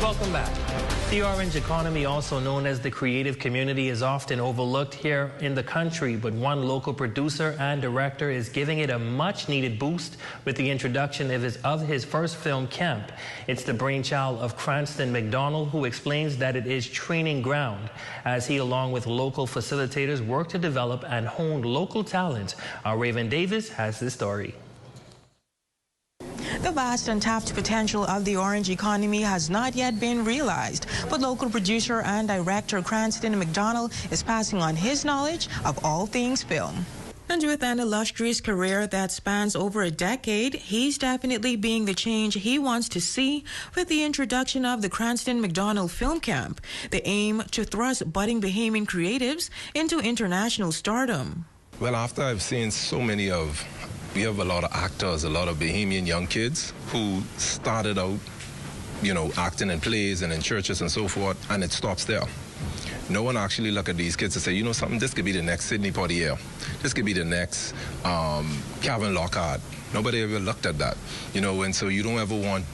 Welcome back. The orange economy, also known as the creative community, is often overlooked here in the country, but one local producer and director is giving it a much-needed boost with the introduction of his first film, Camp. It's the brainchild of Cranston McDonald, who explains that it is training ground as he, along with local facilitators, work to develop and hone local talent. Our Raven Davis has this story. The vast untapped potential of the orange economy has not yet been realized, but local producer and director Cranston McDonald is passing on his knowledge of all things film. And with an illustrious career that spans over a decade, he's definitely being the change he wants to see with the introduction of the Cranston McDonald Film Camp. The aim to thrust budding Bahamian creatives into international stardom. Well, after I've seen we have a lot of actors, a lot of Bahamian young kids who started out, acting in plays and in churches and so forth, and it stops there. No one actually look at these kids and say, you know something, this could be the next Sidney Poitier. This could be the next Calvin Lockhart. Nobody ever looked at that, and so you don't ever want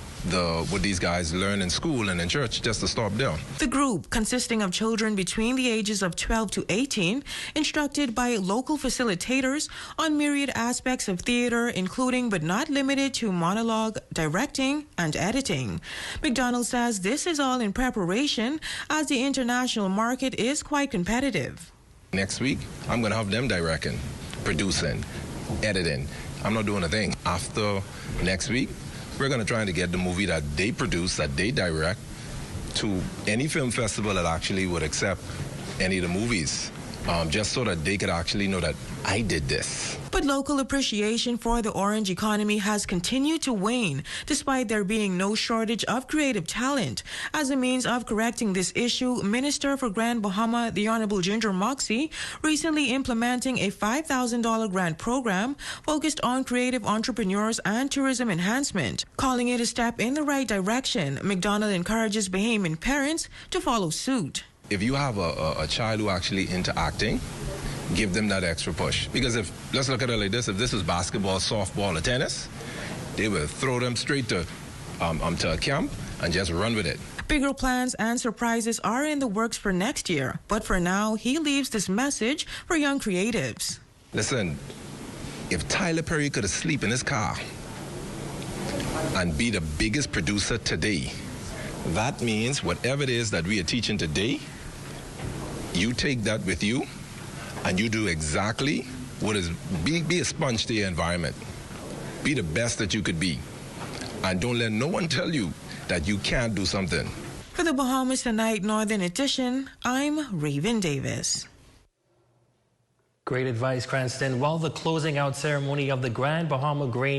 what these guys learn in school and in church just to stop there. The group, consisting of children between the ages of 12 to 18, instructed by local facilitators on myriad aspects of theater, including but not limited to monologue, directing, and editing. McDonald says this is all in preparation as the international market is quite competitive. Next week, I'm going to have them directing, producing, editing. I'm not doing a thing. After next week, we're going to try to get the movie that they produce, that they direct, to any film festival that actually would accept any of the movies, just so that they could actually know that I did this. But local appreciation for the orange economy has continued to wane, despite there being no shortage of creative talent. As a means of correcting this issue, Minister for Grand Bahama, the Honorable Ginger Moxie, recently implementing a $5,000 grant program focused on creative entrepreneurs and tourism enhancement. Calling it a step in the right direction, McDonald encourages Bahamian parents to follow suit. If you have a child who actually into acting, give them that extra push. Because let's look at it like this, if this is basketball, softball, or tennis, they will throw them straight to a camp and just run with it. Bigger plans and surprises are in the works for next year, but for now, he leaves this message for young creatives. Listen, if Tyler Perry could sleep in his car and be the biggest producer today, that means whatever it is that we are teaching today, you take that with you and you do exactly what is, be a sponge to your environment. Be the best that you could be. And don't let no one tell you that you can't do something. For the Bahamas Tonight Northern Edition, I'm Raven Davis. Great advice, Cranston. While the closing out ceremony of the Grand Bahama Grain